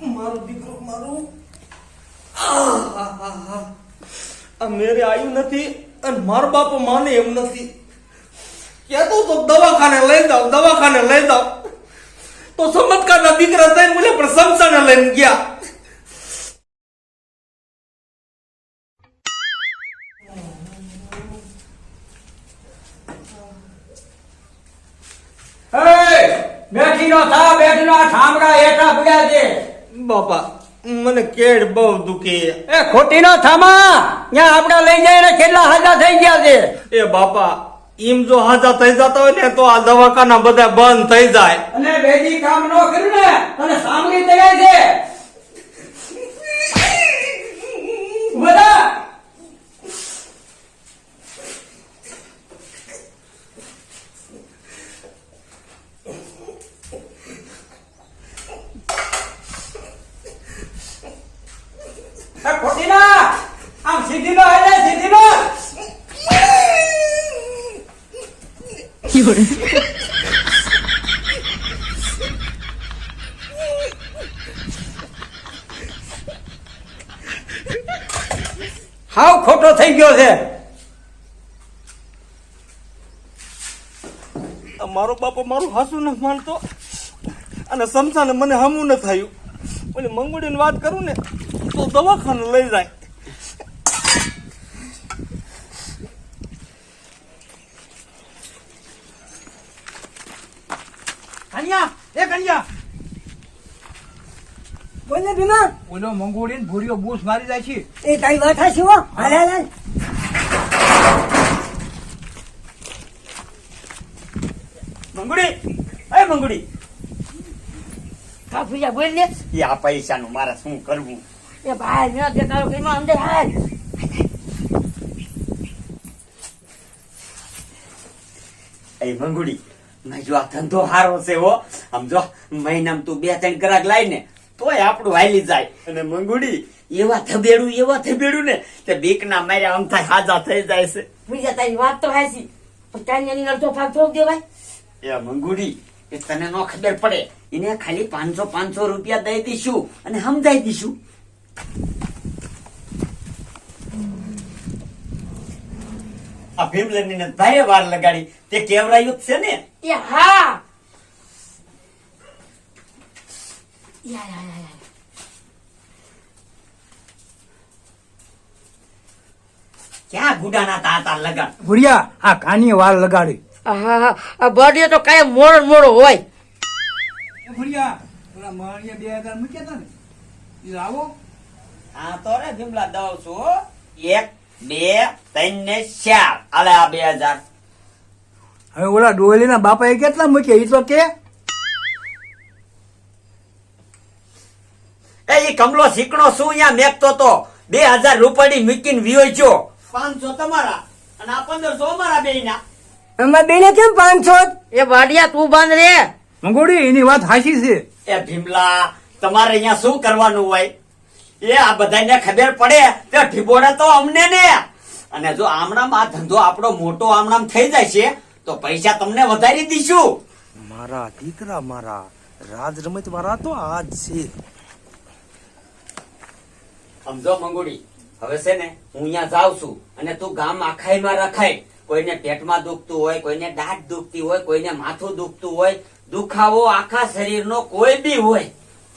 મારો દીકરો મારો આ મેરે આવ્યું નથી અને મારો બાપો માને એમ નથી. કહેતો તો દવાખાને લઈ જાવ તો ચમત્કારના દીકરા થઈને મને પણ સમસાને લઈને ગયા. બેઠીનો ઠામડા હેઠા પડ્યા છે. બાપા મને કેડ બહુ દુખે. એ ખોટીનો થામા ત્યાં આપડા લઈ જઈને કેટલા હાજા થઈ ગયા છે. એ બાપા એમ જો હાજા થઈ જતા હોય ને તો આ દવાખાના બધા બંધ થઈ જાય. અને બેજી કામ ન કર્યું ને અને સામગ્રી તૈયાર છે બધા. ખોટી ના આમ સીધી નો એટલે સીધી નો. હાવ ખોટો થઈ ગયો છે. મારો બાપો મારું હાસું ન માનતો અને સમસાને મને હમું ન થયું. ઓલી મંગુડીની વાત કરું ને તો દવાખાને લઈ જાય. બોલે ભીમા ઓલો મંગોળી ને ભૂરીઓ બૂસ મારી જાય છે. એ તારી વાત હાચી હો. હાલ હાલ હાલ. મંગુડી કાફીજા બોલ ને. એ આ પૈસાનું મારે શું કરવું? એ ભાઈ મેં તે તારો ભીમા અંદર હાલ. એ મંગુડી મેં જો આ ધંધો હારો છે હો. આમ જો મહિનામાં તું 2-3 ગ્રાહક લાય ને તોય આપણું હાલી જાય. અને મંગુડી એવા થબેડું ને તે બીકના માર્યા આમ થાય હાજા થઈ જાય છે. બીજા તારી વાત તો હાચી પણ તારી એની અડધો ભાગ થોક દેવાય. એ મંગુડી એ તને નો ખબર પડે એને ખાલી 500 રૂપિયા દઈ દઈશું અને સમજાઈ દઈશું. આ ભીમલની ને ભારે વાર લગાડી તે કેવરાયું જ છે ને. એ હા યા ક્યાં ગુડાના તાતા લગાડ. ભૂરિયા આ કાની વાળ લગાડી. હા આ બર્થડે તો કાંઈ મોડો હોય. ભૂરિયા ઓલા માણિયા 2000 મૂક્યા હતા ને એ લાવો. હા તો રે ભીમલા દઉં છું 1 2 3 ને 4 આલે આ 2000. હવે ઓલા ડોયલી ના બાપા એ કેટલા મૂક્યા એ તો કે. એ કમલો શીકણો શું અહીંયા મેકતો તો 2000 રૂપિયાની મૂકીને વિયો છો. 500 તમારા અને આ 1500 અમારા બેયના. એમાં બેને કેમ 500? એ વાડિયા તું બાંધ રે. મંગોડી એની વાત હાચી છે. એ ભીમલા તમારે અહીંયા શું કરવાનું હોય? એ આ બધાને ખબર પડે તે ઠીબોડે તો અમને ને. અને જો આમણામ આ ધંધો આપણો મોટો આમણામ થઈ જાય છે તો પૈસા તમને વધારી દઈશું. મારા દીકરા મારા રાજ રમત વાળા તો આજ છે. સમજો મંગુડી હવે છે ને હું અહીંયા જાઉં છું અને તું ગામ આખાઈમાં રખાય. કોઈને પેટમાં દુખતું હોય, કોઈને દાઢ દુખતી હોય, કોઈને માથું દુખતું હોય, દુખાવો આખા શરીરનો કોઈ બી હોય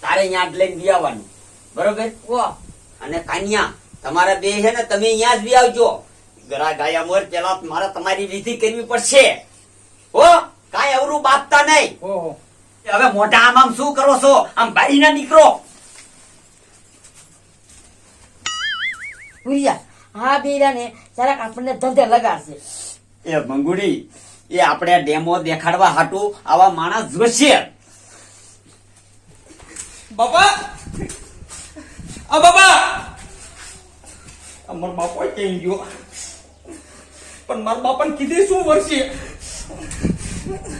તારે અહીંયા જ લઈને બી આવવાનું. બરોબર? અને કાન્યા તમારા બે છે ને તમે અહીંયા જ બી આવજો. ગરા ગાયા મોર પેલા મારે તમારી વિધિ કરવી પડશે હો. કાંઈ અવરું બાપતા નહીં. ઓહો હવે મોટા આમ શું કરો છો? આમ બાઈ ના નીકળો. ભૂરિયા હા બેરા ને જરાક આપણને ધંધે લગાડશે. એ મંગુડી એ આપણે ડેમો દેખાડવા હાટું આવા માણસ જોશે. બાપા આ બાપા અમાર બાપો ક્યાં ગયો? પણ મારા બાપાને કીધી શું વર્ષે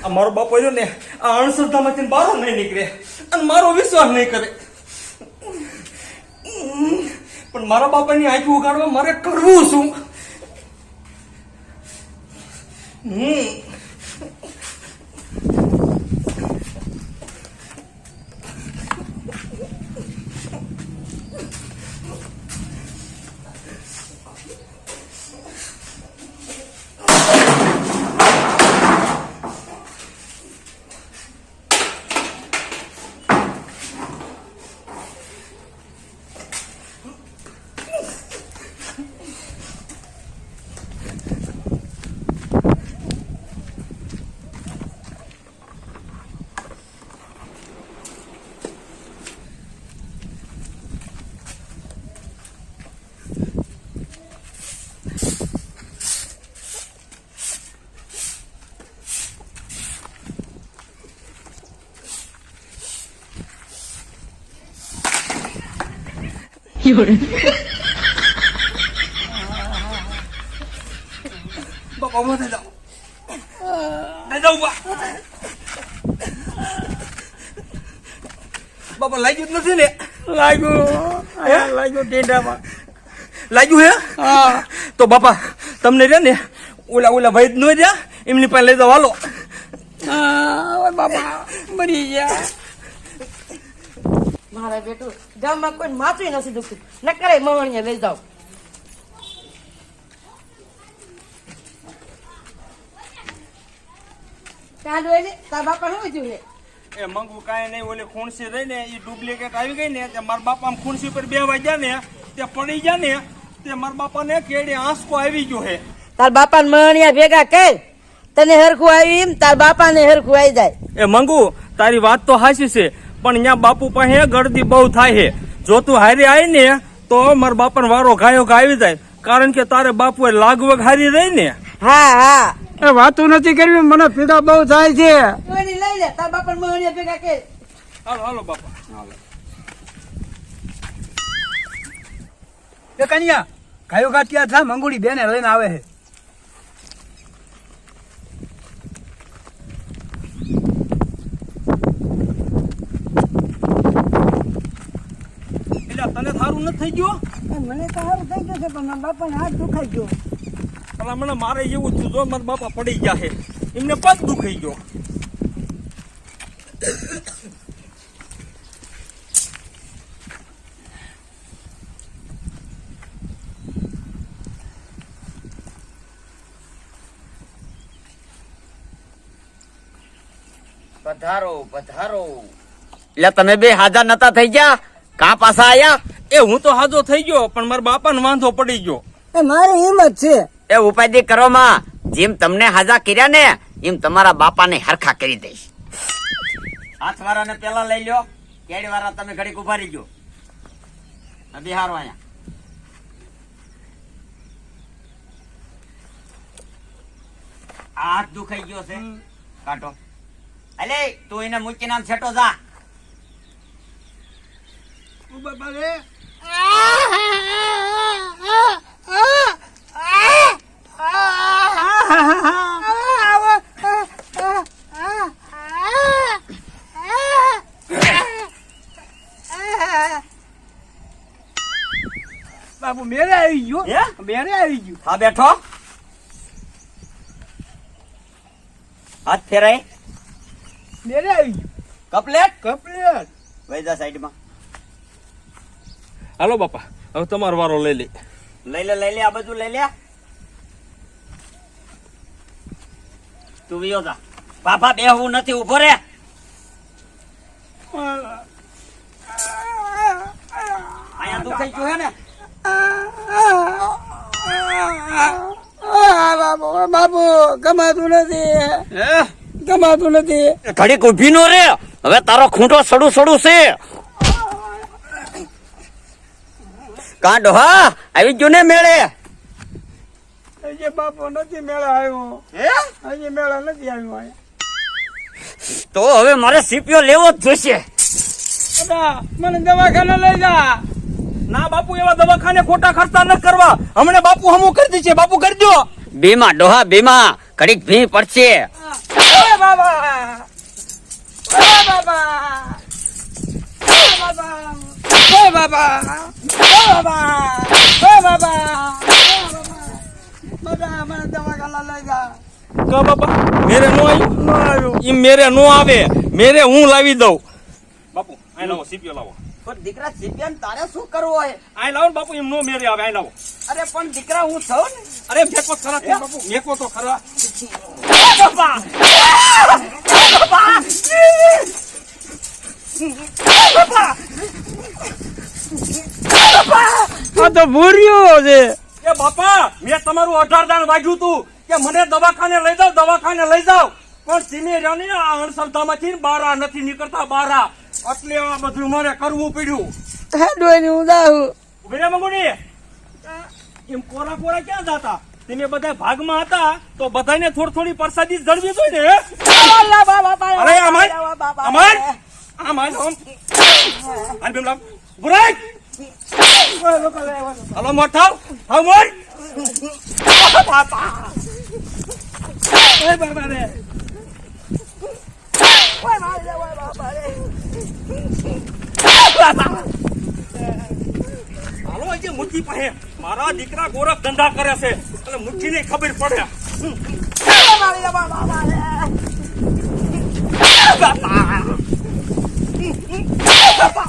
અમારો બાપો રહ્યો ને આ અણસરતામાંથી બારો નહીં નીકળે અને મારો વિશ્વાસ નહીં કરે. પણ મારા બાપાની આંખી ઉગાડવા મારે કરવું શું? બાપા ઉભા થઈ જાઓ. થઈ જાઓ ઉભા. બાપા લાગ્યું જ નથી ને? લાગ્યું ટેંડામાં. લાગ્યું હે? તો બાપા તમને રે ને ઓલા ભાઈ નો રહ્યા એમની પાસે લઈ જાઓ હાલો. બાપા મરી ગયા. મારા બેટું ગામમાં કોઈ માથું નથી દુખતું નકરે મવણીએ લઈ જાઓ. ચાલુ એટલે તાર બાપા શું થયું છે? એ મંગવું કાંઈ નહીં, ઓલી ખૂણસી રહી ને એ ડુપ્લિકેટ આવી ગઈ ને તે મારા બાપા ખૂણસી પર બેવા ગયા ને તે પડી ગયા ને તે મારા બાપાને કેડે આંસકો આવી ગયો હે. તાર બાપા મવણીયા ભેગા કર તને હરખું આવી એમ તાર બાપા ને હરખું આવી જાય. એ મંગુ તારી વાત તો હાચી છે પણ અહીંયા બાપુ પાસે ગળદી બહુ થાય છે. જો તું હારી આવી ને તો મારા બાપાને વારો ગાયો આવી જાય કારણ કે તારે બાપુએ લાગવગ હારી રહી ને. હા હા એ વાતું નથી કરવી, મને પીડા બહુ થાય છે. કોઈની લઈ લે તાર બાપા મવણીયા ભેગા કર. હાલો હાલો બાપા હાલો. એ કન્યા ગાયો ગાંઠિયા થા મંગુડી બેને લઈને આવે છે. એટલે તને થારું નથી થઈ ગયો? મને તો સારું થઈ ગયું છે પણ મારા બાપાને હાથ દુખાઈ ગયો. પેલા મને મારે એવું થયું જો મારા બાપા પડી ગયા છે એમને પગ દુખાઈ ગયો. પધારો પધારો. એટલે તમે બે હાજર નતા થઈ ગયા? કા પાછા આયા? એ હું તો હાજો થઈ ગયો પણ મારા બાપાને વાંધો પડી ગયો. એ મારી હિંમત છે. એ ઉપાધિ કરો માં. જેમ તમને હાજા કર્યા ને એમ તમારા બાપાને હરખા કરી દઈશ. હાથ વાળાને પેલા લઈ લ્યો, કેડી વાળા તમે ઘડીક ઉભા રહી ગયો. બિહારો અહીંયા. આ હાથ દુખાઈ ગયો છે, કાઢો. અલે તું એને મૂકીને આમ છેટો જા. બાપા રે બાપુ મેરે આવી ગયો. હે? મેરે આવી ગયું. હા બેઠો. હાથ ફેરાય. મેરે આવી ગયું. Couplet couplet. વૈદા સાઈડમાં હાલો બાપા હવે તમારો વારો લઈ લે. લઈ લે આ બધું લઈ લે. તું વિયો જા. બાપા બેહવું નથી, ઉભો રે. અહીંયા દુખાઈ ગયું હે ને? બાપુ ગમાતું નથી, હે ગમાતું નથી. ઘડીક ઉભી નો રે. હવે તારો ખૂંટો સડું છે. કાંડો હા આવી ગયો ને મેળે. હજી બાપુ નથી મેળા આવ્યો. હે? હજી મેળા નથી આવ્યો. તો હવે મારે સીપીઓ લેવો જ જોઈશે. દાદા મને દવાખાને લઈ જા. ના બાપુ એવા દવાખાને ખોટા ખર્ચા ન કરવા. હમણે બાપુ હમું કરી દીધું છે. બાપુ કરી દો. બીમા ડોહા બીમા ઘડીક ભી પડશે. ઓય બાબા, ઓય બાબા, ઓય બાબા, ઓય બાબા, ઓય બાબા, ઓય બાબા, બધા મને દવાખાને લઈ જા. કા બાપા મેરે નો આવ્યું? ન આવ્યું. ઈ મેરે નો આવે, મેરે હું લાવી દઉં. બાપુ આ લાવો સીપીઓ લાવો. પણ દીકરા સીપીએમ તારે શું કરવું હોય? આ લાવો ને બાપુ એમ નો મેરે આવે. આ લાવો. અરે પણ દીકરા હું છું ને. અરે મેકો ખરા તે બાપુ, મેકો તો ખરા. બાપા! આ તો ભૂર્યો છે. એ બાપા મેં તમારું 18 દાન વાગ્યું તું કે મને દવાખાને લઈ જાવ, દવાખાને લઈ જાવ. પણ સિને રાને આ અણસરતામાંથી બારા નથી નીકળતા બારા. એટલે આ બધું મારે કરવું પડ્યું. ડોયની હું જાઉં. ઉભી રે મંગુડી. એમ કોરા કોરા ક્યાં જાતા? તમે બધા ભાગમાં હતા તો બધાને થોડી પ્રસાદી જળવી જોઈએ ને. અરે અમાર અમાર આમ હાલ બેમ લાવ. ઉભો રાખ. હાલો મોટા હા મોર બાપા હાલો આજે મુઠ્ઠી પાસે મારા દીકરા ગોરખ ધંધા કરે છે એટલે મુઠ્ઠી ને ખબર પડે બાપા